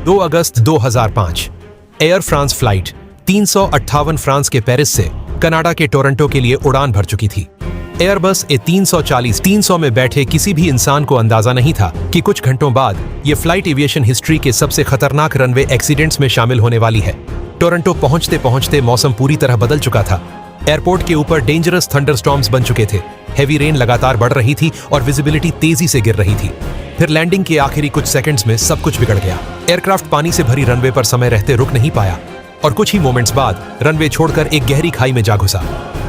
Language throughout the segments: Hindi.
2 अगस्त 2005 एयर फ्रांस फ्लाइट 358 फ्रांस के पेरिस से कनाडा के टोरंटो के लिए उड़ान भर चुकी थी। एयरबस A340 300 में बैठे किसी भी इंसान को अंदाजा नहीं था कि कुछ घंटों बाद ये फ्लाइट एविएशन हिस्ट्री के सबसे खतरनाक रनवे एक्सीडेंट्स में शामिल होने वाली है। टोरंटो पहुंचते पहुंचते मौसम पूरी तरह बदल चुका था। एयरपोर्ट के ऊपर डेंजरस थंडरस्टॉर्म्स बन चुके थे। हेवी रेन लगातार बढ़ रही थी और विजिबिलिटी तेजी से गिर रही थी। फिर लैंडिंग के आखिरी कुछ सेकंड्स में सब कुछ बिगड़ गया। एयरक्राफ्ट पानी से भरी रनवे पर समय रहते रुक नहीं पाया और कुछ ही मोमेंट्स बाद रनवे छोड़कर एक गहरी खाई में जा घुसा।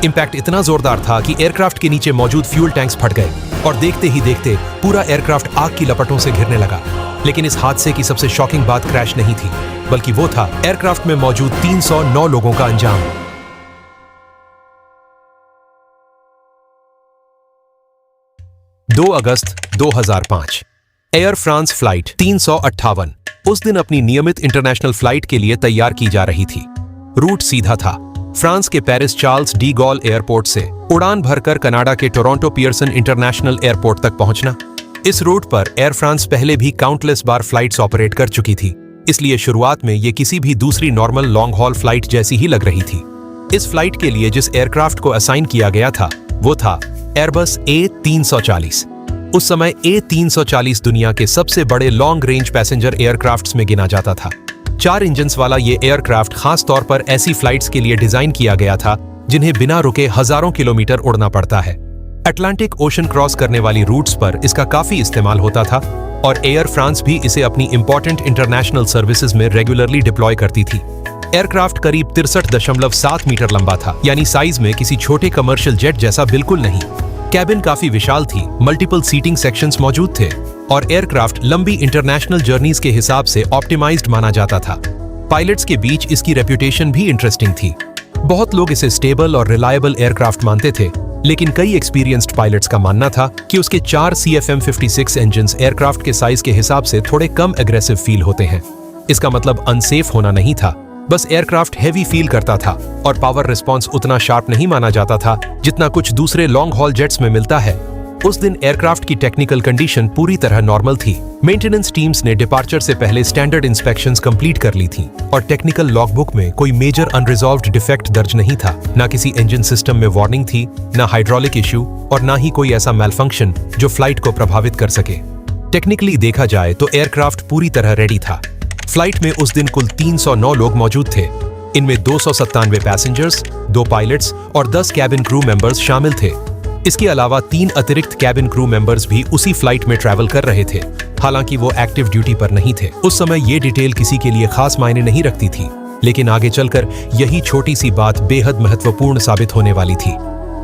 इंपैक्ट इतना जोरदार था कि एयरक्राफ्ट के नीचे मौजूद फ्यूल टैंक्स फट गए और देखते ही देखते पूरा एयरक्राफ्ट आग की लपटों से घिरने लगा। लेकिन इस हादसे की सबसे शॉकिंग बात क्रैश नहीं थी, बल्कि वो था एयरक्राफ्ट में मौजूद 309 लोगों का अंजाम। 2 अगस्त 2005 एयर फ्रांस फ्लाइट 358 उस दिन अपनी नियमित इंटरनेशनल फ्लाइट के लिए तैयार की जा रही थी। रूट सीधा था, फ्रांस के Paris Charles de Gaulle airport से उड़ान भरकर कनाडा के टोरंटो पियर्सन इंटरनेशनल एयरपोर्ट तक पहुंचना। इस रूट पर एयर फ्रांस पहले भी काउंटलेस बार फ्लाइट्स ऑपरेट कर चुकी थी, इसलिए शुरुआत में ये किसी भी दूसरी नॉर्मल लॉन्ग हॉल फ्लाइट जैसी ही लग रही थी। इस फ्लाइट के लिए जिस एयरक्राफ्ट को असाइन किया गया था वो था एयरबस A340। उस समय A340 दुनिया के सबसे बड़े लॉन्ग रेंज पैसेंजर एयरक्राफ्ट्स में गिना जाता था। 4 इंजन्स वाला ये एयरक्राफ्ट खास तौर पर ऐसी फ्लाइट्स के लिए डिजाइन किया गया था जिन्हें बिना रुके हजारों किलोमीटर उड़ना पड़ता है। अटलांटिक ओशन क्रॉस करने वाली रूट्स पर इसका काफी इस्तेमाल होता था और एयर फ्रांस भी इसे अपनी इंपॉर्टेंट इंटरनेशनल सर्विसेज में रेगुलरली डिप्लॉय करती थी। एयरक्राफ्ट करीब 63.7 मीटर लंबा था, यानी साइज में किसी छोटे कमर्शियल जेट जैसा बिल्कुल नहीं। कैबिन काफी विशाल थी, मल्टीपल सीटिंग सेक्शंस मौजूद थे और एयरक्राफ्ट लंबी इंटरनेशनल जर्नीज के हिसाब से ऑप्टिमाइज्ड माना जाता था। पायलट्स के बीच इसकी रेप्यूटेशन भी इंटरेस्टिंग थी। बहुत लोग इसे स्टेबल और रिलायबल एयरक्राफ्ट मानते थे, लेकिन कई एक्सपीरियंस्ड पायलट्स का मानना था कि उसके 4 CFM56 इंजन्स एयरक्राफ्ट के साइज के हिसाब से थोड़े कम एग्रेसिव फील होते हैं। इसका मतलब अनसेफ होना नहीं था, बस एयरक्राफ्ट हेवी फील करता था और पावर रिस्पॉन्स उतना शार्प नहीं माना जाता था जितना कुछ दूसरे लॉन्ग हॉल जेट्स में मिलता है। उस दिन एयरक्राफ्ट की टेक्निकल कंडीशन पूरी तरह नॉर्मल थी। मेंटेनेंस टीम्स ने डिपार्चर से पहले स्टैंडर्ड इंस्पेक्शंस कंप्लीट कर ली थी और टेक्निकल लॉगबुक में कोई मेजर अनरिजॉल्व्ड डिफेक्ट दर्ज नहीं था। ना किसी इंजन सिस्टम में वार्निंग थी, ना हाइड्रोलिक इश्यू और ना ही कोई ऐसा मैलफंक्शन जो फ्लाइट को प्रभावित कर सके। टेक्निकली देखा जाए तो एयरक्राफ्ट पूरी तरह रेडी था। फ्लाइट में उस दिन कुल 309 लोग मौजूद थे। इनमें 297 पैसेंजर्स, 2 पायलट्स और 10 कैबिन क्रू मेंबर्स शामिल थे। इसके अलावा 3 अतिरिक्त कैबिन क्रू मेंबर्स भी उसी फ्लाइट में ट्रैवल कर रहे थे, हालांकि वो एक्टिव ड्यूटी पर नहीं थे। उस समय ये डिटेल किसी के लिए खास मायने नहीं रखती थी, लेकिन आगे चलकर यही छोटी सी बात बेहद महत्वपूर्ण साबित होने वाली थी।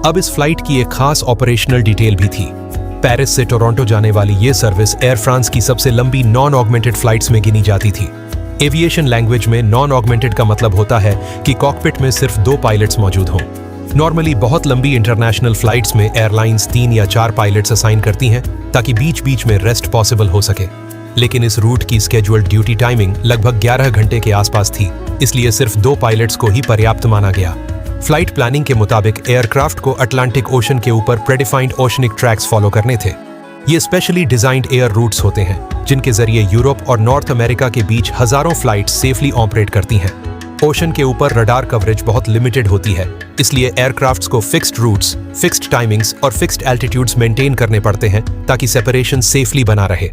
अब इस फ्लाइट की एक खास ऑपरेशनल डिटेल भी थी। पेरिस से टोरंटो जाने वाली ये सर्विस एयर फ्रांस की सबसे लंबी नॉन ऑगमेंटेड फ्लाइट्स में गिनी जाती थी। एविएशन लैंग्वेज में नॉन ऑगमेंटेड का मतलब होता है कि कॉकपिट में सिर्फ 2 पायलट्स मौजूद हों। नॉर्मली बहुत लंबी इंटरनेशनल फ्लाइट्स में एयरलाइंस 3 या 4 पायलट्स असाइन करती हैं ताकि बीच बीच में रेस्ट पॉसिबल हो सके, लेकिन इस रूट की स्केड्यूल्ड ड्यूटी टाइमिंग लगभग 11 घंटे के आसपास थी, इसलिए सिर्फ 2 पायलट्स को ही पर्याप्त माना गया। फ्लाइट प्लानिंग के मुताबिक एयरक्राफ्ट को अटलांटिक ओशन के ऊपर प्रेडिफाइंड ओशनिक ट्रैक्स फॉलो करने थे। ये स्पेशली डिजाइंड एयर रूट्स होते हैं जिनके जरिए यूरोप और नॉर्थ अमेरिका के बीच हजारों फ्लाइट्स सेफली ऑपरेट करती हैं। ओशन के ऊपर रडार कवरेज बहुत लिमिटेड होती है, इसलिए एयरक्राफ्ट्स को फिक्स्ड रूट्स, फिक्स्ड टाइमिंग्स और फिक्स्ड एल्टीट्यूड्स मेंटेन करने पड़ते हैं ताकि सेपरेशन सेफली बना रहे।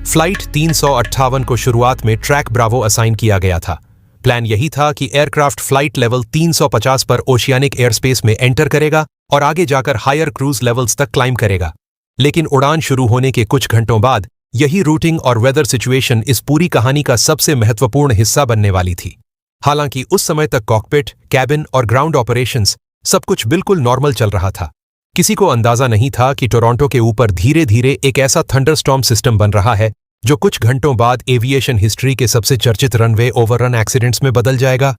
फ्लाइट 358 को शुरुआत में ट्रैक ब्रावो असाइन किया गया था। प्लान यही था कि एयरक्राफ्ट फ्लाइट लेवल 350 पर ओशियानिक एयरस्पेस में एंटर करेगा और आगे जाकर हायर क्रूज लेवल्स तक क्लाइम करेगा। लेकिन उड़ान शुरू होने के कुछ घंटों बाद यही रूटिंग और वेदर सिचुएशन इस पूरी कहानी का सबसे महत्वपूर्ण हिस्सा बनने वाली थी। हालांकि उस समय तक कॉकपिट, कैबिन और ग्राउंड ऑपरेशंस सब कुछ बिल्कुल नॉर्मल चल रहा था। किसी को अंदाजा नहीं था कि टोरंटो के ऊपर धीरे धीरे एक ऐसा थंडरस्टॉर्म सिस्टम बन रहा है जो कुछ घंटों बाद एविएशन हिस्ट्री के सबसे चर्चित रनवे ओवररन एक्सीडेंट्स में बदल जाएगा।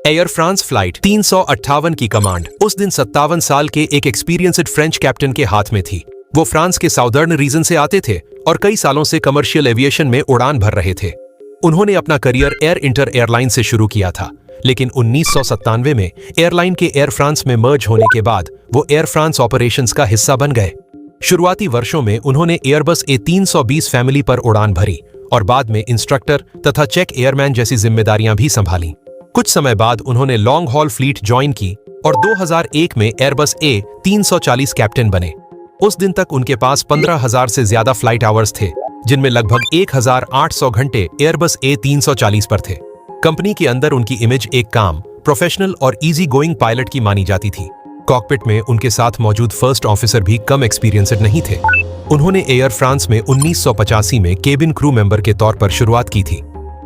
एयर फ्रांस फ्लाइट 358 की कमांड उस दिन 57 साल के एक एक्सपीरियंस्ड फ्रेंच कैप्टन के हाथ में थी। वो फ्रांस के साउदर्न रीजन से आते थे और कई सालों से कमर्शियल एविएशन में उड़ान भर रहे थे। उन्होंने अपना करियर एयर इंटर एयरलाइन से शुरू किया था, लेकिन 1997 में एयरलाइन के एयर फ्रांस में मर्ज होने के बाद वो एयर फ्रांस ऑपरेशंस का हिस्सा बन गए। शुरुआती वर्षों में उन्होंने एयरबस A320 फैमिली पर उड़ान भरी और बाद में इंस्ट्रक्टर तथा चेक एयरमैन जैसी जिम्मेदारियां भी संभाली। कुछ समय बाद उन्होंने लॉन्ग हॉल फ्लीट ज्वाइन की और 2001 में एयरबस A340 कैप्टन बने। उस दिन तक उनके पास 15,000 से ज्यादा फ्लाइट आवर्स थे, जिनमें लगभग 1,800 घंटे एयरबस A340 पर थे। कंपनी के अंदर उनकी इमेज एक काम, प्रोफेशनल और इजी गोइंग पायलट की मानी जाती थी। कॉकपिट में उनके साथ मौजूद फर्स्ट ऑफिसर भी कम एक्सपीरियंस्ड नहीं थे। उन्होंने एयर फ्रांस में 1985 में केबिन क्रू मेंबर के तौर पर शुरुआत की थी।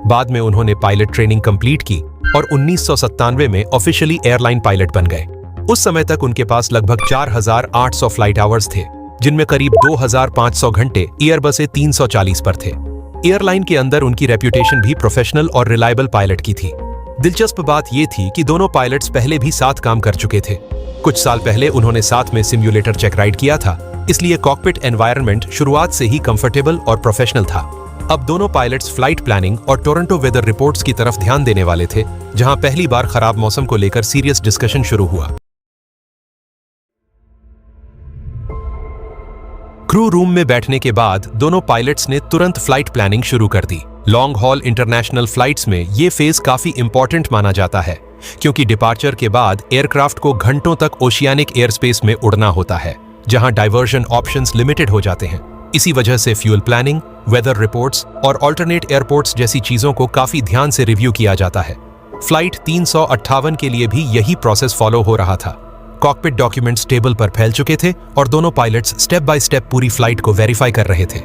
बाद में उन्होंने पायलट ट्रेनिंग कंप्लीट की और 1997 में ऑफिशियली एयरलाइन पायलट बन गए। उस समय तक उनके पास लगभग 4,800 फ्लाइट आवर्स थे, जिनमें करीब 2,500 घंटे एयरबस A340 पर थे। एयरलाइन के अंदर उनकी रेप्यूटेशन भी प्रोफेशनल और रिलायबल पायलट की थी। दिलचस्प बात यह थी कि दोनों पायलट्स पहले भी साथ काम कर चुके थे। कुछ साल पहले उन्होंने साथ में सिम्युलेटर चेक राइड किया था, इसलिए कॉकपिट एनवायरनमेंट शुरुआत से ही कंफर्टेबल और प्रोफेशनल था। अब दोनों पायलट्स फ्लाइट प्लानिंग और टोरंटो वेदर रिपोर्ट्स की तरफ ध्यान देने वाले थे, जहां पहली बार खराब मौसम को लेकर सीरियस डिस्कशन शुरू हुआ। क्रू रूम में बैठने के बाद दोनों पायलट्स ने तुरंत फ्लाइट प्लानिंग शुरू कर दी। लॉन्ग हॉल इंटरनेशनल फ्लाइट्स में ये फेज काफी इंपॉर्टेंट माना जाता है, क्योंकि डिपार्चर के बाद एयरक्राफ्ट को घंटों तक ओशियानिक एयर स्पेस में उड़ना होता है, जहां डाइवर्जन ऑप्शंस लिमिटेड हो जाते हैं। इसी वजह से फ्यूल प्लानिंग, वेदर रिपोर्ट्स और ऑल्टरनेट एयरपोर्ट्स जैसी चीजों को काफी ध्यान से रिव्यू किया जाता है। फ्लाइट 358 के लिए भी यही प्रोसेस फॉलो हो रहा था। कॉकपिट डॉक्यूमेंट्स टेबल पर फैल चुके थे और दोनों पायलट्स स्टेप बाय स्टेप पूरी फ्लाइट को वेरीफाई कर रहे थे।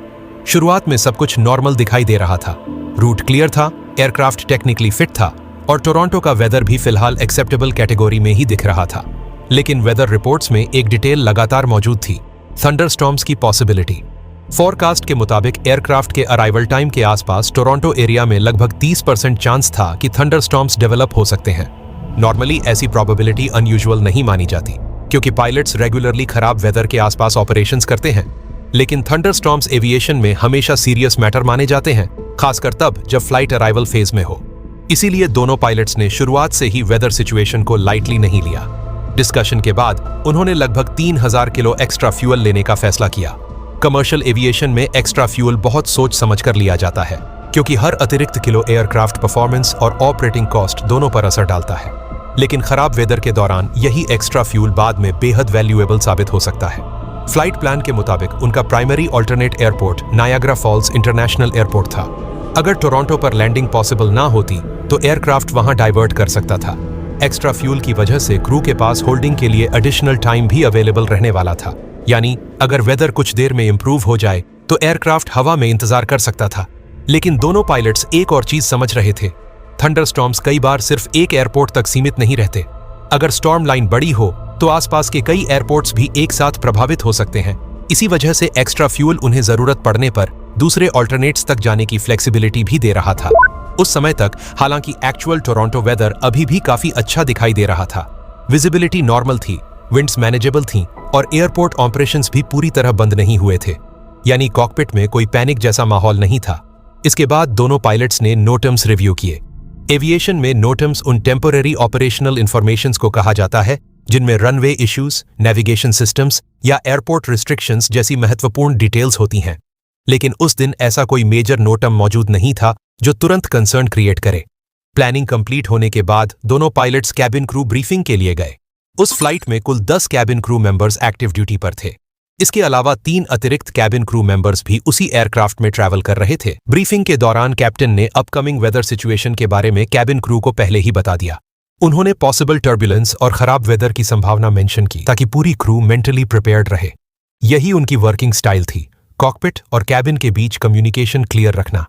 शुरुआत में सब कुछ नॉर्मल दिखाई दे रहा था। रूट क्लियर था, एयरक्राफ्ट टेक्निकली फिट था और टोरंटो का वेदर भी फिलहाल एक्सेप्टेबल कैटेगरी में ही दिख रहा था। लेकिन वेदर रिपोर्ट्स में एक डिटेल लगातार मौजूद थी, थंडरस्टॉर्म्स की पॉसिबिलिटी। फोरकास्ट के मुताबिक एयरक्राफ्ट के अराइवल टाइम के आसपास टोरंटो एरिया में लगभग 30% चांस था कि थंडरस्टॉर्म्स डेवलप हो सकते हैं। नॉर्मली ऐसी प्रोबेबिलिटी अनयूजुअल नहीं मानी जाती, क्योंकि पायलट्स रेगुलरली खराब वेदर के आसपास ऑपरेशंस करते हैं। लेकिन थंडरस्टॉर्म्स एविएशन में हमेशा सीरियस मैटर माने जाते हैं, खासकर तब जब फ्लाइट अराइवल फेज में हो। इसीलिए दोनों पायलट्स ने शुरुआत से ही वेदर सिचुएशन को लाइटली नहीं लिया। डिस्कशन के बाद उन्होंने लगभग 3,000 किलो एक्स्ट्रा फ्यूल लेने का फैसला किया। कमर्शियल एविएशन में एक्स्ट्रा फ्यूल बहुत सोच समझ कर लिया जाता है, क्योंकि हर अतिरिक्त किलो एयरक्राफ्ट परफॉर्मेंस और ऑपरेटिंग कॉस्ट दोनों पर असर डालता है। लेकिन खराब वेदर के दौरान यही एक्स्ट्रा फ्यूल बाद में बेहद वैल्यूएबल साबित हो सकता है। फ्लाइट प्लान के मुताबिक उनका primary alternate airport Niagara Falls international airport था। अगर टोरंटो पर लैंडिंग पॉसिबल ना होती तो एयरक्राफ्ट वहां डाइवर्ट कर सकता था। एक्स्ट्रा फ्यूल की वजह से क्रू के पास होल्डिंग के लिए एडिशनल टाइम भी अवेलेबल रहने वाला था, यानी अगर वेदर कुछ देर में इंप्रूव हो जाए तो एयरक्राफ्ट हवा में इंतजार कर सकता था। लेकिन दोनों पायलट्स एक और चीज समझ रहे थे, थंडरस्टॉर्म्स कई बार सिर्फ एक एयरपोर्ट तक सीमित नहीं रहते। अगर स्टॉर्म लाइन बड़ी हो तो आसपास के कई एयरपोर्ट्स भी एक साथ प्रभावित हो सकते हैं। इसी वजह से एक्स्ट्रा फ्यूल उन्हें जरूरत पड़ने पर दूसरे ऑल्टरनेट्स तक जाने की फ्लेक्सिबिलिटी भी दे रहा था। उस समय तक हालांकि एक्चुअल टोरंटो वेदर अभी भी काफी अच्छा दिखाई दे रहा था। विजिबिलिटी नॉर्मल थी, विंड्स मैनेजेबल थीं और एयरपोर्ट ऑपरेशंस भी पूरी तरह बंद नहीं हुए थे, यानी कॉकपिट में कोई पैनिक जैसा माहौल नहीं था। इसके बाद दोनों पायलट्स ने नोटम्स रिव्यू किए। एविएशन में नोटम्स उन टेम्पररी ऑपरेशनल इंफॉर्मेशंस को कहा जाता है जिनमें रनवे इश्यूज, नेविगेशन सिस्टम्स या एयरपोर्ट रिस्ट्रिक्शंस जैसी महत्वपूर्ण डिटेल्स होती हैं। लेकिन उस दिन ऐसा कोई मेजर नोटम मौजूद नहीं था जो तुरंत कंसर्न क्रिएट करे। प्लानिंग कंप्लीट होने के बाद दोनों पायलट्स कैबिन क्रू ब्रीफिंग के लिए गए। उस फ्लाइट में कुल 10 cabin crew members active duty पर थे। इसके अलावा 3 अतिरिक्त कैबिन क्रू मेंबर्स भी उसी एयरक्राफ्ट में ट्रैवल कर रहे थे। ब्रीफिंग के दौरान कैप्टन ने अपकमिंग वेदर सिचुएशन के बारे में कैबिन क्रू को पहले ही बता दिया। उन्होंने पॉसिबल टर्बुलेंस और खराब वेदर की संभावना मेंशन की ताकि पूरी क्रू मेंटली प्रिपेयर्ड रहे। यही उनकी वर्किंग स्टाइल थी, कॉकपिट और कैबिन के बीच कम्युनिकेशन क्लियर रखना।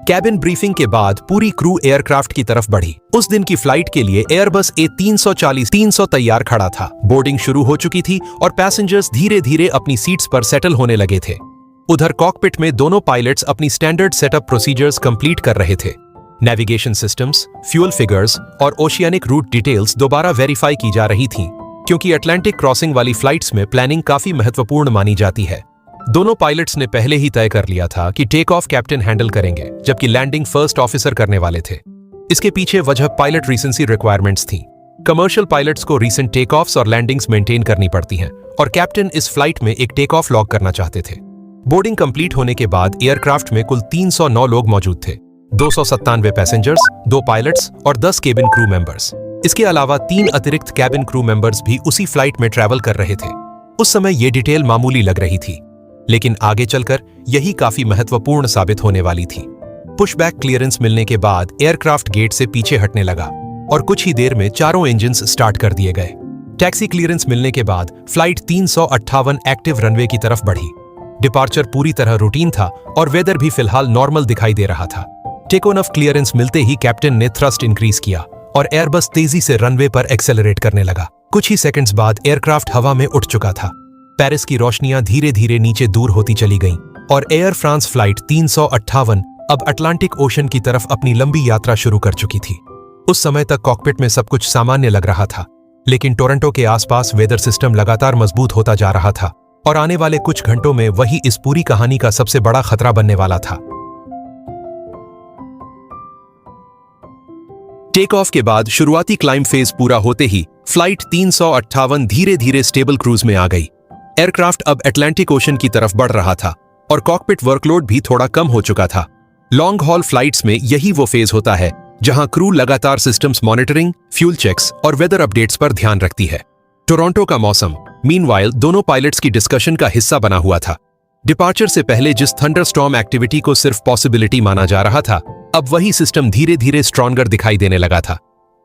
कैबिन ब्रीफिंग के बाद पूरी क्रू एयरक्राफ्ट की तरफ बढ़ी। उस दिन की फ्लाइट के लिए एयरबस A340-300 तैयार खड़ा था। बोर्डिंग शुरू हो चुकी थी और पैसेंजर्स धीरे धीरे अपनी सीट्स पर सेटल होने लगे थे। उधर कॉकपिट में दोनों पायलट्स अपनी स्टैंडर्ड सेटअप प्रोसीजर्स कंप्लीट कर रहे थे। नेविगेशन सिस्टम्स, फ्यूल फिगर्स और ओशियानिक रूट डिटेल्स दोबारा वेरीफाई की जा रही थीं, क्योंकि अटलांटिक क्रॉसिंग वाली फ्लाइट्स में प्लानिंग काफी महत्वपूर्ण मानी जाती है। दोनों पायलट्स ने पहले ही तय कर लिया था कि टेक ऑफ कैप्टन हैंडल करेंगे, जबकि लैंडिंग फर्स्ट ऑफिसर करने वाले थे। इसके पीछे वजह पायलट रीसेंसी रिक्वायरमेंट्स थी। कमर्शियल पायलट्स को रीसेंट टेक ऑफ्स और लैंडिंग्स मेंटेन करनी पड़ती हैं और कैप्टन इस फ्लाइट में एक टेक ऑफ लॉग करना चाहते थे। बोर्डिंग कंप्लीट होने के बाद एयरक्राफ्ट में कुल 309 लोग मौजूद थे, 297 पैसेंजर्स, 2 पायलट्स और 10 केबिन क्रू मेंबर्स। इसके अलावा 3 अतिरिक्त कैबिन क्रू मेंबर्स भी उसी फ्लाइट में ट्रैवल कर रहे थे। उस समय ये डिटेल मामूली लग रही थी, लेकिन आगे चलकर यही काफी महत्वपूर्ण साबित होने वाली थी। पुशबैक क्लियरेंस मिलने के बाद एयरक्राफ्ट गेट से पीछे हटने लगा और कुछ ही देर में चारों इंजन्स स्टार्ट कर दिए गए। टैक्सी क्लियरेंस मिलने के बाद फ्लाइट 358 एक्टिव रनवे की तरफ बढ़ी। डिपार्चर पूरी तरह रूटीन था और वेदर भी फिलहाल नॉर्मल दिखाई दे रहा था। टेक ऑफ क्लियरेंस मिलते ही कैप्टन ने थ्रस्ट इंक्रीज किया और एयरबस तेजी से रनवे पर एक्सेलरेट करने लगा। कुछ ही सेकंड्स बाद एयरक्राफ्ट हवा में उठ चुका था। पेरिस की रोशनियां धीरे धीरे नीचे दूर होती चली गईं और एयर फ्रांस फ्लाइट 358 अब अटलांटिक ओशन की तरफ अपनी लंबी यात्रा शुरू कर चुकी थी। उस समय तक कॉकपिट में सब कुछ सामान्य लग रहा था, लेकिन टोरंटो के आसपास वेदर सिस्टम लगातार मजबूत होता जा रहा था और आने वाले कुछ घंटों में वही इस पूरी कहानी का सबसे बड़ा खतरा बनने वाला था। टेक ऑफ के बाद शुरुआती क्लाइंब फेज पूरा होते ही फ्लाइट 358 धीरे धीरे स्टेबल क्रूज में आ गई। एयरक्राफ्ट अब अटलांटिक ओशन की तरफ बढ़ रहा था और कॉकपिट वर्कलोड भी थोड़ा कम हो चुका था। लॉन्ग हॉल फ्लाइट्स में यही वो फेज होता है जहां क्रू लगातार सिस्टम्स मॉनिटरिंग, फ्यूल चेक्स और वेदर अपडेट्स पर ध्यान रखती है। टोरंटो का मौसम मीनवाइल दोनों पायलट्स की डिस्कशन का हिस्सा बना हुआ था। डिपार्चर से पहले जिस थंडरस्टॉर्म एक्टिविटी को सिर्फ पॉसिबिलिटी माना जा रहा था, अब वही सिस्टम धीरे धीरे स्ट्रॉन्गर दिखाई देने लगा था।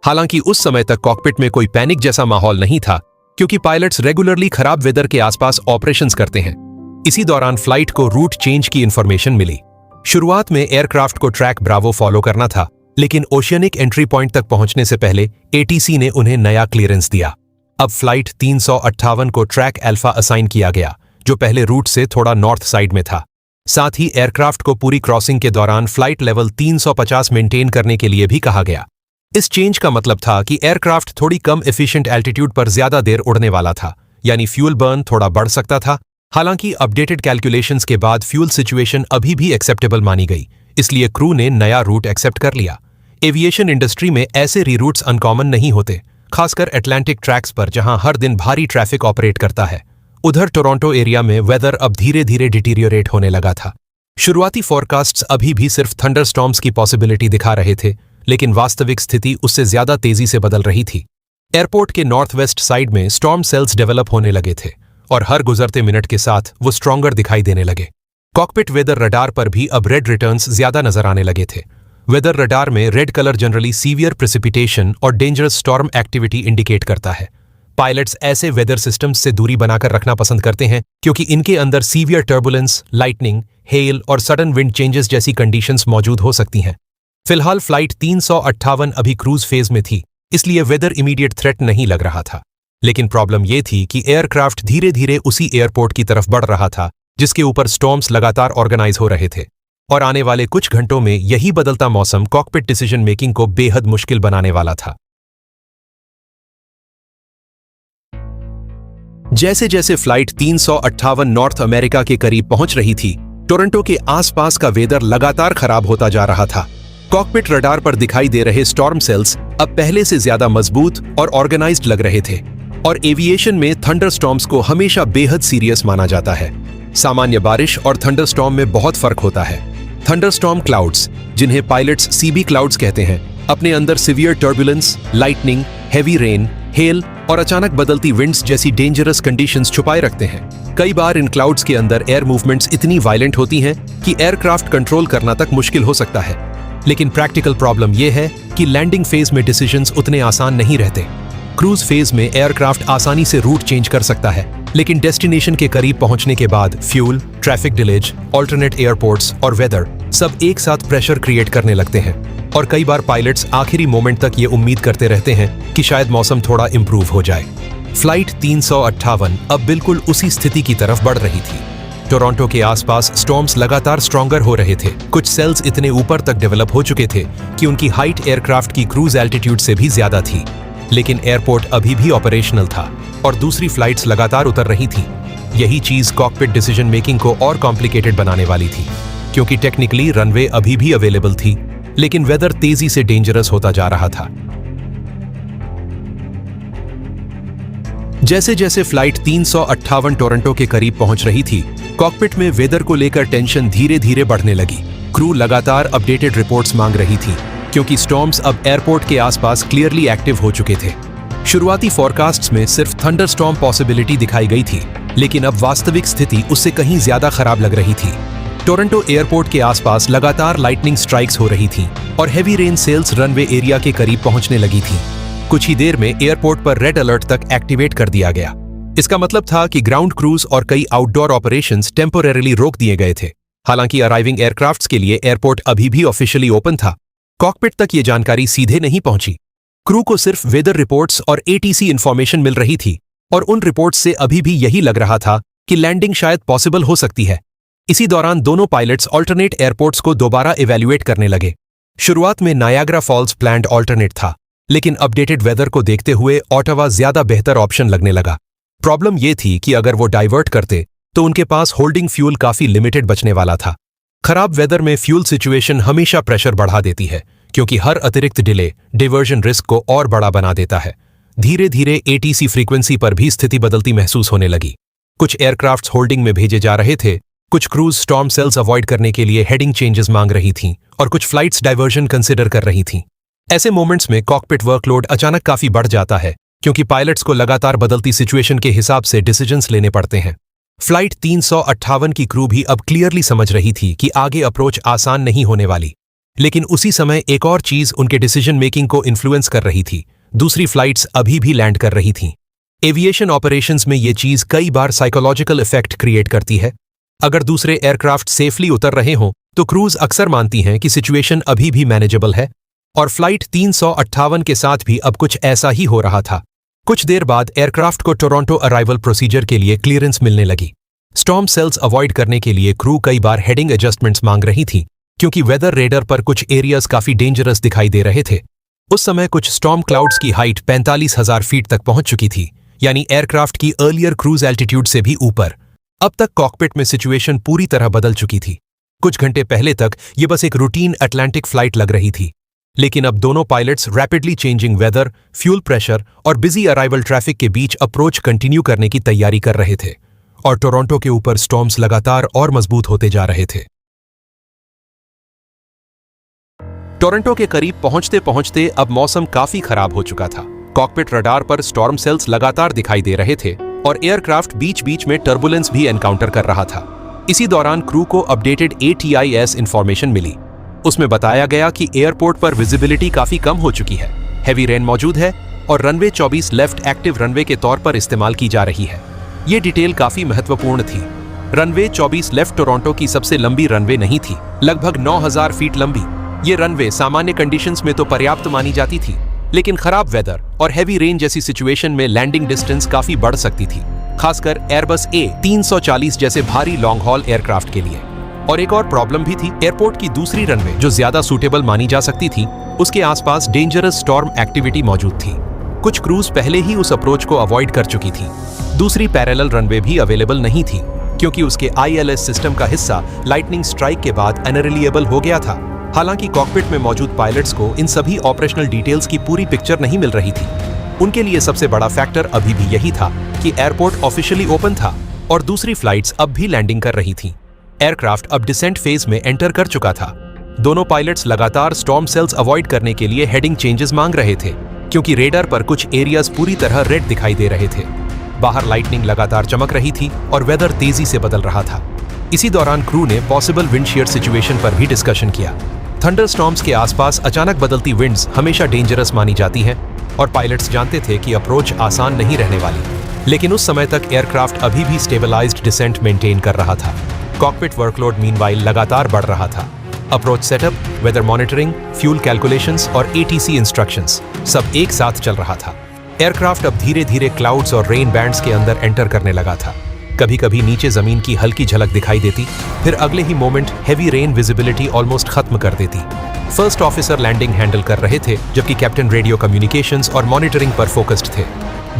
हालांकि उस समय तक कॉकपिट में कोई पैनिक जैसा माहौल नहीं था, क्योंकि पायलट्स रेगुलरली खराब वेदर के आसपास ऑपरेशंस करते हैं। इसी दौरान फ्लाइट को रूट चेंज की इंफॉर्मेशन मिली। शुरुआत में एयरक्राफ्ट को ट्रैक ब्रावो फॉलो करना था, लेकिन ओशियनिक एंट्री पॉइंट तक पहुंचने से पहले एटीसी ने उन्हें नया क्लियरेंस दिया। अब फ्लाइट 358 को ट्रैक अल्फा असाइन किया गया, जो पहले रूट से थोड़ा नॉर्थ साइड में था। साथ ही एयरक्राफ्ट को पूरी क्रॉसिंग के दौरान फ्लाइट लेवल 350 मेंटेन करने के लिए भी कहा गया। इस चेंज का मतलब था कि एयरक्राफ्ट थोड़ी कम एफिशिएंट एल्टीट्यूड पर ज्यादा देर उड़ने वाला था, यानी फ्यूल बर्न थोड़ा बढ़ सकता था। हालांकि अपडेटेड कैलकुलेशंस के बाद फ्यूल सिचुएशन अभी भी एक्सेप्टेबल मानी गई, इसलिए क्रू ने नया रूट एक्सेप्ट कर लिया। एविएशन इंडस्ट्री में ऐसे रीरूट्स अनकॉमन नहीं होते, खासकर अटलांटिक ट्रैक्स पर जहां हर दिन भारी ट्रैफिक ऑपरेट करता है। उधर टोरंटो एरिया में वेदर अब धीरे धीरे डिटीरियोरेट होने लगा था। शुरुआती फोरकास्ट्स अभी भी सिर्फ थंडरस्टॉर्म्स की पॉसिबिलिटी दिखा रहे थे, लेकिन वास्तविक स्थिति उससे ज्यादा तेजी से बदल रही थी। एयरपोर्ट के नॉर्थ वेस्ट साइड में स्टॉर्म सेल्स डेवलप होने लगे थे और हर गुजरते मिनट के साथ वो स्ट्रॉन्गर दिखाई देने लगे। कॉकपिट वेदर रडार पर भी अब रेड रिटर्न्स ज्यादा नजर आने लगे थे। वेदर रडार में red colour generally severe precipitation और डेंजरस स्टॉर्म एक्टिविटी इंडिकेट करता है। पायलट्स ऐसे वेदर सिस्टम्स से दूरी बनाकर रखना पसंद करते हैं, क्योंकि इनके अंदर सीवियर टर्बुलेंस, लाइटनिंग, हेल और सडन विंड चेंजेस जैसी कंडीशंस मौजूद हो सकती हैं। फिलहाल फ्लाइट 358 अभी क्रूज फेज में थी, इसलिए वेदर इमीडिएट थ्रेट नहीं लग रहा था। लेकिन प्रॉब्लम यह थी कि एयरक्राफ्ट धीरे धीरे उसी एयरपोर्ट की तरफ बढ़ रहा था जिसके ऊपर स्टॉर्म्स लगातार ऑर्गेनाइज हो रहे थे, और आने वाले कुछ घंटों में यही बदलता मौसम कॉकपिट डिसीजन मेकिंग को बेहद मुश्किल बनाने वाला था। जैसे जैसे फ्लाइट 358 नॉर्थ अमेरिका के करीब पहुंच रही थी, टोरंटो के आसपास का वेदर लगातार खराब होता जा रहा था। कॉकपिट रडार पर दिखाई दे रहे स्टॉर्म सेल्स अब पहले से ज्यादा मजबूत और ऑर्गेनाइज्ड लग रहे थे, और एविएशन में थंडरस्टॉर्म्स को हमेशा बेहद सीरियस माना जाता है। सामान्य बारिश और थंडरस्टॉर्म में बहुत फर्क होता है। थंडरस्टॉर्म क्लाउड्स, जिन्हें पायलट्स सीबी क्लाउड्स कहते हैं, अपने अंदर severe turbulence, lightning, heavy rain, hello और अचानक बदलती विंड्स जैसी डेंजरस कंडीशंस छुपाए रखते हैं। कई बार इन क्लाउड्स के अंदर एयर मूवमेंट्स इतनी वायलेंट होती हैं कि एयरक्राफ्ट कंट्रोल करना तक मुश्किल हो सकता है। लेकिन प्रैक्टिकल प्रॉब्लम यह है कि लैंडिंग फेज में डिसीजंस उतने आसान नहीं रहते। क्रूज फेज में एयरक्राफ्ट आसानी से रूट चेंज कर सकता है, लेकिन डेस्टिनेशन के करीब पहुंचने के बाद fuel, traffic delays, alternate airports और वेदर सब एक साथ प्रेशर क्रिएट करने लगते हैं, और कई बार पायलट्स आखिरी मोमेंट तक ये उम्मीद करते रहते हैं कि शायद मौसम थोड़ा इंप्रूव हो जाए। फ्लाइट 358 अब बिल्कुल उसी स्थिति की तरफ बढ़ रही थी। टोरंटो के आसपास स्टॉर्म्स लगातार स्ट्रॉन्गर हो रहे थे। कुछ सेल्स इतने ऊपर तक डेवलप हो चुके थे कि उनकी हाइट एयरक्राफ्ट की क्रूज एल्टीट्यूड से भी ज्यादा थी, लेकिन एयरपोर्ट अभी भी ऑपरेशनल था और दूसरी फ्लाइट्स लगातार उतर रही थी। यही चीज कॉकपिट डिसीजन मेकिंग को और कॉम्प्लिकेटेड बनाने वाली थी, क्योंकि टेक्निकली रनवे अभी भी अवेलेबल थी, लेकिन वेदर तेजी से डेंजरस होता जा रहा था। जैसे जैसे फ्लाइट 358 टोरंटो के करीब पहुंच रही थी, कॉकपिट में वेदर को लेकर टेंशन धीरे धीरे बढ़ने लगी। क्रू लगातार अपडेटेड रिपोर्ट्स मांग रही थी, क्योंकि स्टॉर्म्स अब एयरपोर्ट के आसपास क्लियरली एक्टिव हो चुके थे। शुरुआती फोरकास्ट्स में सिर्फ थंडरस्टॉर्म पॉसिबिलिटी दिखाई गई थी, लेकिन अब वास्तविक स्थिति उससे कहीं ज्यादा खराब लग रही थी। टोरंटो एयरपोर्ट के आसपास लगातार लाइटनिंग स्ट्राइक्स हो रही थीं और heavy rain cells runway area के करीब पहुंचने लगी थी। कुछ ही देर में एयरपोर्ट पर रेड अलर्ट तक एक्टिवेट कर दिया गया। इसका मतलब था कि ग्राउंड क्रूज और कई आउटडोर ऑपरेशंस टेम्पोरेरीली रोक दिए गए थे। हालांकि अराइविंग एयरक्राफ्ट्स के लिए एयरपोर्ट अभी भी ऑफिशियली ओपन था। कॉकपिट तक ये जानकारी सीधे नहीं पहुंची। क्रू को सिर्फ वेदर रिपोर्ट्स और एटीसी इंफॉर्मेशन मिल रही थी, और उन रिपोर्ट्स से अभी भी यही लग रहा था कि लैंडिंग शायद पॉसिबल हो सकती है। इसी दौरान दोनों पायलट्स ऑल्टरनेट एयरपोर्ट्स को दोबारा इवैल्यूएट करने लगे। शुरुआत में नायाग्रा फॉल्स प्लान्ड ऑल्टरनेट था, लेकिन अपडेटेड वेदर को देखते हुए ऑटावा ज्यादा बेहतर ऑप्शन लगने लगा। प्रॉब्लम यह थी कि अगर वो डाइवर्ट करते तो उनके पास होल्डिंग फ्यूल काफी लिमिटेड बचने वाला था। खराब वेदर में फ्यूल सिचुएशन हमेशा प्रेशर बढ़ा देती है, क्योंकि हर अतिरिक्त डिले डिवर्जन रिस्क को और बड़ा बना देता है। धीरे धीरे एटीसी फ्रीक्वेंसी पर भी स्थिति बदलती महसूस होने लगी। कुछ एयरक्राफ्ट्स होल्डिंग में भेजे जा रहे थे, कुछ क्रूज स्टॉर्म सेल्स अवॉइड करने के लिए हेडिंग चेंजेस मांग रही थीं, और कुछ फ्लाइट्स डाइवर्जन कंसिडर कर रही थीं। ऐसे मोमेंट्स में कॉकपिट वर्कलोड अचानक काफी बढ़ जाता है, क्योंकि पायलट्स को लगातार बदलती सिचुएशन के हिसाब से डिसीजंस लेने पड़ते हैं। फ्लाइट 358 की क्रू भी अब क्लियरली समझ रही थी कि आगे अप्रोच आसान नहीं होने वाली। लेकिन उसी समय एक और चीज उनके डिसीजन मेकिंग को इन्फ्लुएंस कर रही थी। दूसरी फ्लाइट्स अभी भी लैंड कर रही थीं। एविएशन ऑपरेशंस में ये चीज कई बार साइकोलॉजिकल इफेक्ट क्रिएट करती है। अगर दूसरे एयरक्राफ्ट सेफली उतर रहे हों तो क्रूज अक्सर मानती हैं कि सिचुएशन अभी भी मैनेजेबल है, और फ्लाइट 358 के साथ भी अब कुछ ऐसा ही हो रहा था। कुछ देर बाद एयरक्राफ्ट को टोरंटो अराइवल प्रोसीजर के लिए क्लियरेंस मिलने लगी। स्टॉर्म सेल्स अवॉइड करने के लिए क्रू कई बार हेडिंग एडजस्टमेंट्स मांग रही थी, क्योंकि वेदर रेडर पर कुछ एरियाज काफी डेंजरस दिखाई दे रहे थे। उस समय कुछ स्टॉर्म क्लाउड्स की हाइट 45,000 फीट तक पहुंच चुकी थी, यानी एयरक्राफ्ट की अर्लियर क्रूज एल्टीट्यूड से भी ऊपर। अब तक कॉकपिट में सिचुएशन पूरी तरह बदल चुकी थी। कुछ घंटे पहले तक ये बस एक रूटीन अटलांटिक फ्लाइट लग रही थी, लेकिन अब दोनों pilots rapidly changing weather, fuel pressure और बिजी अराइवल ट्रैफिक के बीच अप्रोच कंटिन्यू करने की तैयारी कर रहे थे, और टोरंटो के ऊपर स्टॉर्म्स लगातार और मजबूत होते जा रहे थे। टोरंटो के करीब पहुंचते पहुंचते अब मौसम काफी खराब हो चुका था। कॉकपिट रडार पर स्टॉर्म सेल्स लगातार दिखाई दे रहे थे, और एयरक्राफ्ट बीच बीच में टर्बुलेंस भी एनकाउंटर कर रहा था। इसी दौरान क्रू को अपडेटेड ATIS इंफॉर्मेशन मिली। उसमें बताया गया कि एयरपोर्ट पर विजिबिलिटी काफी कम हो चुकी है, हेवी रेन मौजूद है, और रनवे 24 लेफ्ट एक्टिव रनवे के तौर पर इस्तेमाल की जा रही है। ये डिटेल काफी महत्वपूर्ण थी। रनवे 24 लेफ्ट टोरंटो की सबसे लंबी रनवे नहीं थी, लगभग 9,000 फीट लंबी। ये रनवे सामान्य कंडीशंस में तो पर्याप्त मानी जाती थी, लेकिन खराब वेदर और हेवी रेन जैसी सिचुएशन में लैंडिंग डिस्टेंस काफी बढ़ सकती थी, खासकर एयरबस A340 जैसे भारी लॉन्ग हॉल एयरक्राफ्ट के लिए। और एक और प्रॉब्लम भी थी, एयरपोर्ट की दूसरी रनवे जो ज्यादा सूटेबल मानी जा सकती थी, उसके आसपास डेंजरस स्टॉर्म एक्टिविटी मौजूद थी। कुछ क्रूज पहले ही उस अप्रोच को अवॉइड कर चुकी थी। दूसरी पैरेलल रनवे भी अवेलेबल नहीं थी, क्योंकि उसके ILS सिस्टम का हिस्सा लाइटनिंग स्ट्राइक के बाद अनरिलायबल हो गया था। हालांकि कॉकपिट में मौजूद पायलट्स को इन सभी ऑपरेशनल डिटेल्स की पूरी पिक्चर नहीं मिल रही थी। उनके लिए सबसे बड़ा फैक्टर अभी भी यही था कि एयरपोर्ट ऑफिशियली ओपन था और दूसरी फ्लाइट्स अब भी लैंडिंग कर रही थीं। एयरक्राफ्ट अब डिसेंट फेज में एंटर कर चुका था। दोनों पायलट्स लगातार स्टॉर्म सेल्स अवॉइड करने के लिए हेडिंग चेंजेस मांग रहे थे, क्योंकि रेडार पर कुछ एरियाज पूरी तरह रेड दिखाई दे रहे थे। बाहर लाइटनिंग लगातार चमक रही थी और वेदर तेजी से बदल रहा था। इसी दौरान क्रू ने पॉसिबल विंड शीयर सिचुएशन पर भी डिस्कशन किया। थंडरस्टॉर्म्स के आसपास अचानक बदलती विंड्स हमेशा डेंजरस मानी जाती हैं, और पायलट्स जानते थे कि अप्रोच आसान नहीं रहने वाली। लेकिन उस समय तक एयरक्राफ्ट अभी भी स्टेबलाइज्ड डिसेंट मेंटेन कर रहा था। कॉकपिट वर्कलोड मीनवाइल लगातार बढ़ रहा था। Approach setup, weather monitoring, fuel calculations और ATC इंस्ट्रक्शंस सब एक साथ चल रहा था। एयरक्राफ्ट अब धीरे धीरे क्लाउड्स और रेन बैंड्स के अंदर एंटर करने लगा था। कभी कभी नीचे जमीन की हल्की झलक दिखाई देती, फिर अगले ही moment heavy rain visibility almost खत्म कर देती। फर्स्ट ऑफिसर लैंडिंग हैंडल कर रहे थे, जबकि कैप्टन रेडियो कम्युनिकेशंस और मॉनिटरिंग पर फोकस्ड थे।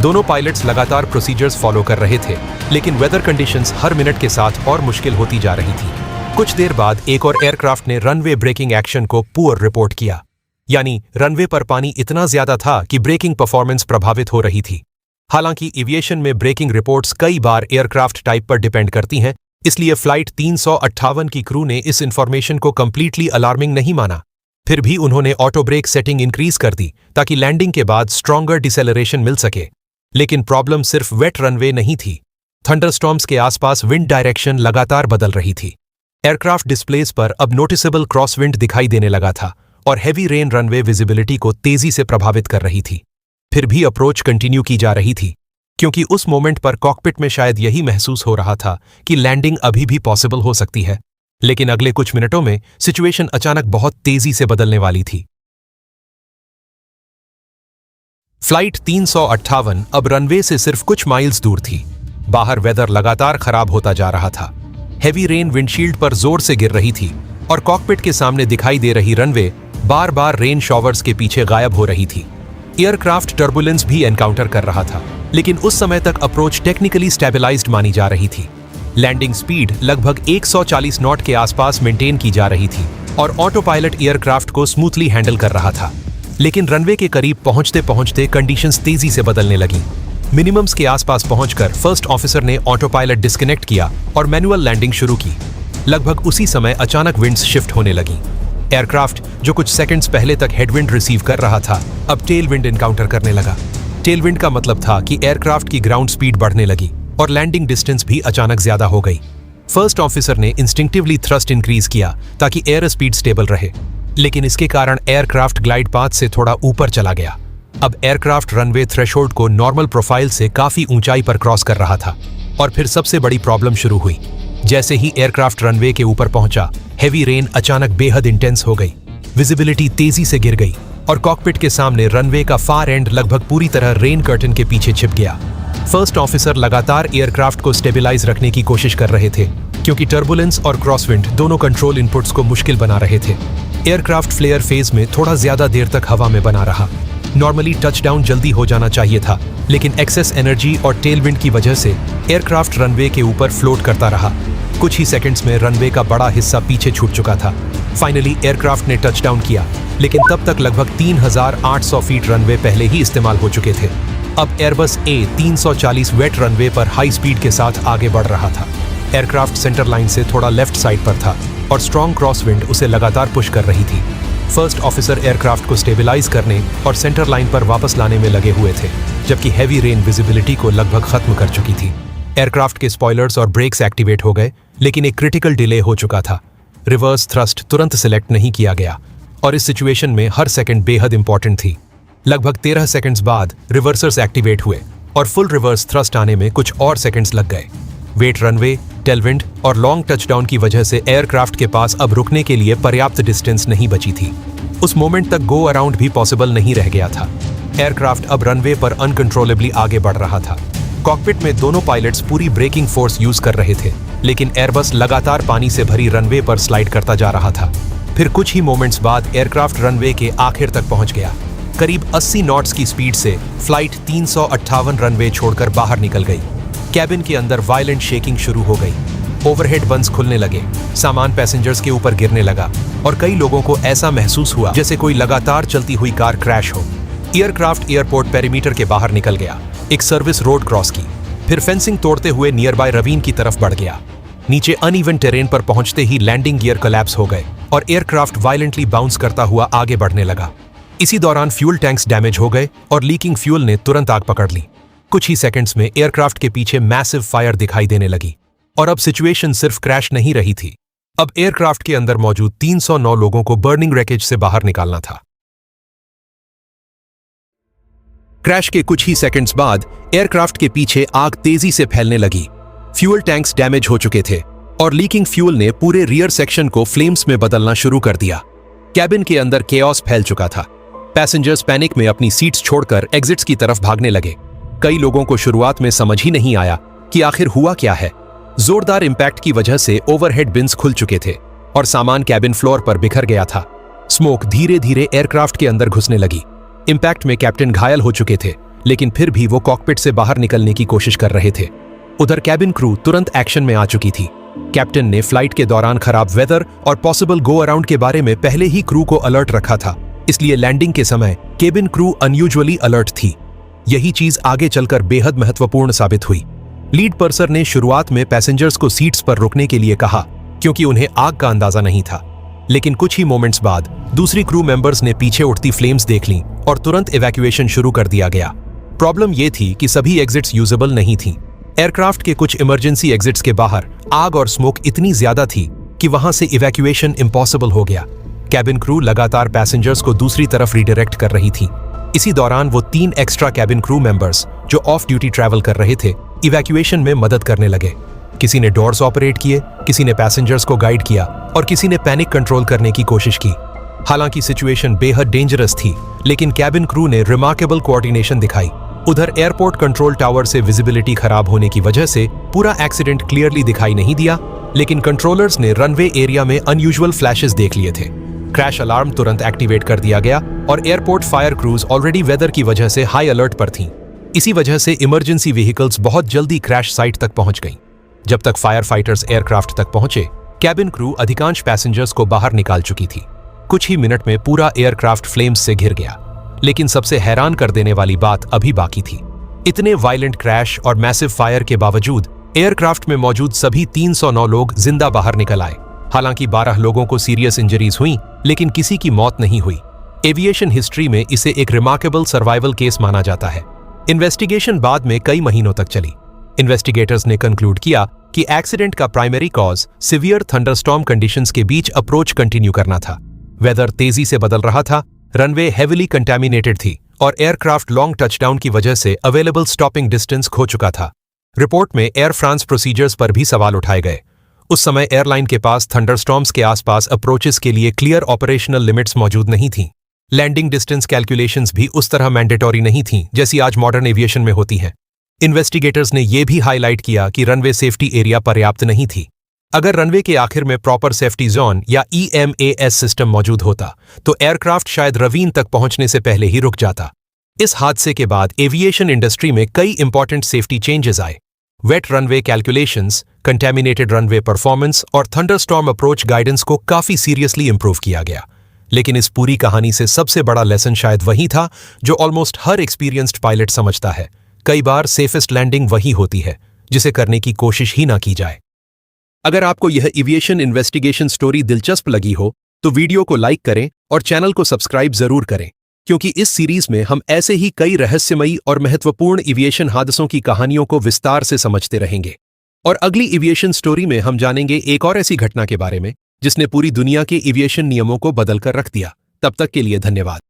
दोनों पायलट्स लगातार प्रोसीजर्स फॉलो कर रहे थे, लेकिन वेदर कंडीशंस हर मिनट के साथ और मुश्किल होती जा रही थी। कुछ देर बाद एक और एयरक्राफ्ट ने रनवे ब्रेकिंग एक्शन को पुअर रिपोर्ट किया, यानी रनवे पर पानी इतना ज्यादा था कि ब्रेकिंग परफॉर्मेंस प्रभावित हो रही थी। हालांकि एविएशन में ब्रेकिंग रिपोर्ट्स कई बार एयरक्राफ्ट टाइप पर डिपेंड करती हैं, इसलिए फ्लाइट 358 की क्रू ने इस इंफॉर्मेशन को कंप्लीटली अलार्मिंग नहीं माना। फिर भी उन्होंने ऑटो ब्रेक सेटिंग इंक्रीज कर दी ताकि लैंडिंग के बाद स्ट्रॉन्गर डिसेलरेशन मिल सके। लेकिन प्रॉब्लम सिर्फ वेट रनवे नहीं थी। थंडरस्टॉर्म्स के आसपास विंड डायरेक्शन लगातार बदल रही थी। एयरक्राफ्ट डिस्प्लेस पर अब नोटिसेबल क्रॉसविंड दिखाई देने लगा था और हैवी रेन रनवे विजिबिलिटी को तेजी से प्रभावित कर रही थी। फिर भी अप्रोच कंटिन्यू की जा रही थी, क्योंकि उस मोमेंट पर कॉकपिट में शायद यही महसूस हो रहा था कि लैंडिंग अभी भी पॉसिबल हो सकती है। लेकिन अगले कुछ मिनटों में सिचुएशन अचानक बहुत तेजी से बदलने वाली थी। फ्लाइट 358 अब रनवे से सिर्फ कुछ माइल्स दूर थी। बाहर वेदर लगातार खराब होता जा रहा था। हेवी रेन विंडशील्ड पर जोर से गिर रही थी और कॉकपिट के सामने दिखाई दे रही रनवे बार बार रेन शॉवर्स के पीछे गायब हो रही थी। एयरक्राफ्ट टर्बुलेंस भी एनकाउंटर कर रहा था, लेकिन उस समय तक अप्रोच टेक्निकली स्टेबलाइज्ड मानी जा रही थी। लैंडिंग स्पीड लगभग 140 नॉट के आसपास मेंटेन की जा रही थी और ऑटो पायलट एयरक्राफ्ट को स्मूथली हैंडल कर रहा था। लेकिन रनवे के करीब पहुंचते पहुंचते कंडीशंस तेजी से बदलने लगी। मिनिमम्स के आसपास पहुंचकर फर्स्ट ऑफिसर ने ऑटो पायलट डिस्कनेक्ट किया और मैनुअल लैंडिंग शुरू की। लगभग उसी समय अचानक विंड्स शिफ्ट होने लगी। एयरक्राफ्ट जो कुछ सेकंड्स पहले तक हेडविंड रिसीव कर रहा था, अब टेल विंड एनकाउंटर करने लगा। टेल विंड का मतलब था कि एयरक्राफ्ट की ग्राउंड स्पीड बढ़ने लगी और लैंडिंग डिस्टेंस भी अचानक ज्यादा हो गई। फर्स्ट ऑफिसर ने इंस्टिंक्टिवली थ्रस्ट इंक्रीज किया ताकि एयर स्पीड स्टेबल रहे, लेकिन इसके कारण एयरक्राफ्ट ग्लाइड पाथ से थोड़ा ऊपर चला गया। अब एयरक्राफ्ट रनवे थ्रेशोल्ड को नॉर्मल प्रोफाइल से काफी ऊंचाई पर क्रॉस कर रहा था। और फिर सबसे बड़ी प्रॉब्लम शुरू हुई। जैसे ही एयरक्राफ्ट रनवे के ऊपर पहुंचा, हेवी रेन अचानक बेहद इंटेंस हो गई। विजिबिलिटी तेजी से गिर गई और कॉकपिट के सामने रनवे का फार एंड लगभग पूरी तरह रेन कर्टन के पीछे छिप गया। फर्स्ट ऑफिसर लगातार एयरक्राफ्ट को स्टेबलाइज रखने की कोशिश कर रहे थे, क्योंकि टर्बुलेंस और क्रॉसविंड दोनों कंट्रोल इनपुट्स को मुश्किल बना रहे थे। एयरक्राफ्ट फ्लेयर फेज में थोड़ा ज्यादा देर तक हवा में बना रहा। नॉर्मली टचडाउन जल्दी हो जाना चाहिए था, लेकिन एक्सेस एनर्जी और टेलविंड की वजह से एयरक्राफ्ट रनवे के ऊपर फ्लोट करता रहा। कुछ ही सेकंड्स में रनवे का बड़ा हिस्सा पीछे छूट चुका था। फाइनली एयरक्राफ्ट ने टचडाउन किया, लेकिन तब तक लगभग 3800 फीट रनवे पहले ही इस्तेमाल हो चुके थे। अब एयरबस A340 वेट रनवे पर हाई स्पीड के साथ आगे बढ़ रहा था। एयरक्राफ्ट सेंटर लाइन से थोड़ा लेफ्ट साइड पर था और स्ट्रॉन्ग क्रॉसविंड उसे लगातार पुश कर रही थी। फर्स्ट ऑफिसर एयरक्राफ्ट को स्टेबलाइज करने और सेंटर लाइन पर वापस लाने में लगे हुए थे, जबकि हैवी रेन विजिबिलिटी को लगभग खत्म कर चुकी थी। एयरक्राफ्ट के स्पॉयलर्स और ब्रेक्स एक्टिवेट हो गए, लेकिन एक क्रिटिकल डिले हो चुका था। रिवर्स थ्रस्ट तुरंत सिलेक्ट नहीं किया गया और इस सिचुएशन में हर सेकंड बेहद इंपॉर्टेंट थी। लगभग 13 सेकंड्स बाद रिवर्सर्स एक्टिवेट हुए और फुल रिवर्स थ्रस्ट आने में कुछ और सेकंड्स लग गए। वेट रनवे, टेलविंड और लॉन्ग टचडाउन की वजह से एयरक्राफ्ट के पास अब रुकने के लिए पर्याप्त डिस्टेंस नहीं बची थी। उस मोमेंट तक गो अराउंड भी पॉसिबल नहीं रह गया था। एयरक्राफ्ट अब रनवे पर अनकंट्रोलेबली आगे बढ़ रहा था। कॉकपिट में दोनों पायलट्स पूरी ब्रेकिंग फोर्स यूज कर रहे थे, लेकिन एयरबस लगातार पानी से भरी रनवे पर स्लाइड करता जा रहा था। फिर कुछ ही मोमेंट्स बाद एयरक्राफ्ट रनवे के आखिर तक पहुंच गया। करीब 80 नॉट्स की स्पीड से फ्लाइट 358 रनवे छोड़कर बाहर निकल गई। कैबिन के अंदर वायलेंट शेकिंग शुरू हो गई। ओवरहेड बंस खुलने लगे, सामान पैसेंजर्स के ऊपर गिरने लगा और कई लोगों को ऐसा महसूस हुआ जैसे कोई लगातार चलती हुई कार क्रैश हो। एयरक्राफ्ट एयरपोर्ट पेरीमीटर के बाहर निकल गया, एक सर्विस रोड क्रॉस की, फिर फेंसिंग तोड़ते हुए नियर बाय रवीन की तरफ बढ़ गया। नीचे अनइवन टेरेन पर पहुंचते ही लैंडिंग गियर कोलैप्स हो गए और एयरक्राफ्ट वायलेंटली बाउंस करता हुआ आगे बढ़ने लगा। इसी दौरान फ्यूल टैंक्स डैमेज हो गए और लीकिंग फ्यूल ने तुरंत आग पकड़ ली। कुछ ही सेकंड्स में एयरक्राफ्ट के पीछे मैसिव फायर दिखाई देने लगी और अब सिचुएशन सिर्फ क्रैश नहीं रही थी। अब एयरक्राफ्ट के अंदर मौजूद 309 लोगों को बर्निंग रैकेज से बाहर निकालना था। क्रैश के कुछ ही सेकंड्स बाद एयरक्राफ्ट के पीछे आग तेजी से फैलने लगी। फ्यूल टैंक्स डैमेज हो चुके थे और लीकिंग फ्यूल ने पूरे रियर सेक्शन को फ्लेम्स में बदलना शुरू कर दिया। कैबिन के अंदर केओस फैल चुका था। पैसेंजर्स पैनिक में अपनी सीट्स छोड़कर एग्जिट्स की तरफ भागने लगे। कई लोगों को शुरुआत में समझ ही नहीं आया कि आखिर हुआ क्या है। जोरदार इंपैक्ट की वजह से ओवरहेड बिन्स खुल चुके थे और सामान कैबिन फ्लोर पर बिखर गया था। स्मोक धीरे धीरे एयरक्राफ्ट के अंदर घुसने लगी। इंपैक्ट में कैप्टन घायल हो चुके थे, लेकिन फिर भी वो कॉकपिट से बाहर निकलने की कोशिश कर रहे थे। उधर कैबिन क्रू तुरंत एक्शन में आ चुकी थी। कैप्टन ने फ्लाइट के दौरान खराब वेदर और पॉसिबल गो अराउंड के बारे में पहले ही क्रू को अलर्ट रखा था, इसलिए लैंडिंग के समय केबिन क्रू अनयूजुअली अलर्ट थी। यही चीज आगे चलकर बेहद महत्वपूर्ण साबित हुई। लीड पर्सर ने शुरुआत में पैसेंजर्स को सीट्स पर रुकने के लिए कहा क्योंकि उन्हें आग का अंदाजा नहीं था, लेकिन कुछ ही मोमेंट्स बाद दूसरी क्रू मेंबर्स ने पीछे उठती फ्लेम्स देख लीं और तुरंत इवैक्यूएशन शुरू कर दिया गया। प्रॉब्लम यह थी कि सभी एग्जिट्स यूजेबल नहीं थीं। एयरक्राफ्ट के कुछ इमरजेंसी एग्जिट्स के बाहर आग और स्मोक इतनी ज्यादा थी कि वहां से इवैक्यूएशन इम्पॉसिबल हो गया। कैबिन क्रू लगातार पैसेंजर्स को दूसरी तरफ रीडायरेक्ट कर रही थी। इसी दौरान वो 3 एक्स्ट्रा कैबिन क्रू मेंबर्स जो ऑफ ड्यूटी ट्रैवल कर रहे थे, इवैक्यूएशन में मदद करने लगे। किसी ने डोर्स ऑपरेट किए, किसी ने पैसेंजर्स को गाइड किया और किसी ने पैनिक कंट्रोल करने की कोशिश की। हालांकि सिचुएशन बेहद डेंजरस थी, लेकिन कैबिन क्रू ने रिमार्केबल कोऑर्डिनेशन दिखाई। उधर एयरपोर्ट कंट्रोल टावर से विजिबिलिटी खराब होने की वजह से पूरा एक्सीडेंट क्लियरली दिखाई नहीं दिया, लेकिन कंट्रोलर्स ने रनवे एरिया में अनयूजुअल फ्लैशेस देख लिए थे। क्रैश अलार्म तुरंत एक्टिवेट कर दिया गया और airport fire crews already weather की वजह से हाई अलर्ट पर थीं। इसी वजह से इमरजेंसी व्हीकल्स बहुत जल्दी क्रैश साइट तक पहुंच गईं। जब तक फायर फाइटर्स एयरक्राफ्ट तक पहुंचे, कैबिन क्रू अधिकांश पैसेंजर्स को बाहर निकाल चुकी थी। कुछ ही मिनट में पूरा एयरक्राफ्ट फ्लेम्स से घिर गया। लेकिन सबसे हैरान कर देने वाली बात अभी बाकी थी। इतने वायलेंट क्रैश और मैसिव फायर के बावजूद एयरक्राफ्ट में मौजूद सभी 309 लोग जिंदा बाहर निकल आए। हालांकि 12 लोगों को सीरियस इंजरीज हुई, लेकिन किसी की मौत नहीं हुई। एविएशन हिस्ट्री में इसे एक रिमार्केबल सर्वाइवल केस माना जाता है। इन्वेस्टिगेशन बाद में कई महीनों तक चली। इन्वेस्टिगेटर्स ने कंक्लूड किया कि एक्सीडेंट का primary cause severe thunderstorm conditions के बीच अप्रोच कंटिन्यू करना था। वेदर तेजी से बदल रहा था, रनवे हेविली कंटेमिनेटेड थी और एयरक्राफ्ट लॉन्ग टचडाउन की वजह से अवेलेबल स्टॉपिंग डिस्टेंस खो चुका था। रिपोर्ट में एयर फ्रांस प्रोसीजर्स पर भी सवाल उठाए गए। उस समय एयरलाइन के पास थंडरस्टॉर्म्स के आसपास अप्रोचेस के लिए क्लियर ऑपरेशनल लिमिट्स मौजूद नहीं थीं। लैंडिंग डिस्टेंस कैलकुलेशंस भी उस तरह मैंडेटरी नहीं थीं जैसी आज मॉडर्न एविएशन में होती हैं। इन्वेस्टिगेटर्स ने यह भी हाईलाइट किया कि रनवे सेफ्टी एरिया पर्याप्त नहीं थी। अगर रनवे के आखिर में प्रॉपर सेफ्टी जोन या EMAS सिस्टम मौजूद होता, तो एयरक्राफ्ट शायद रवीन तक पहुंचने से पहले ही रुक जाता। इस हादसे के बाद एविएशन इंडस्ट्री में कई इंपॉर्टेंट सेफ्टी चेंजेस आए। Wet runway calculations, contaminated runway performance और थंडरस्टॉर्म अप्रोच गाइडेंस को काफी सीरियसली इंप्रूव किया गया। लेकिन इस पूरी कहानी से सबसे बड़ा लेसन शायद वही था जो ऑलमोस्ट हर एक्सपीरियंस्ड पायलट समझता है। कई बार सेफेस्ट लैंडिंग वही होती है जिसे करने की कोशिश ही ना की जाए। अगर आपको यह एविएशन इन्वेस्टिगेशन स्टोरी दिलचस्प लगी हो तो वीडियो को लाइक करें और चैनल को सब्सक्राइब जरूर करें, क्योंकि इस सीरीज में हम ऐसे ही कई रहस्यमयी और महत्वपूर्ण एविएशन हादसों की कहानियों को विस्तार से समझते रहेंगे। और अगली एविएशन स्टोरी में हम जानेंगे एक और ऐसी घटना के बारे में जिसने पूरी दुनिया के एविएशन नियमों को बदल कर रख दिया। तब तक के लिए धन्यवाद।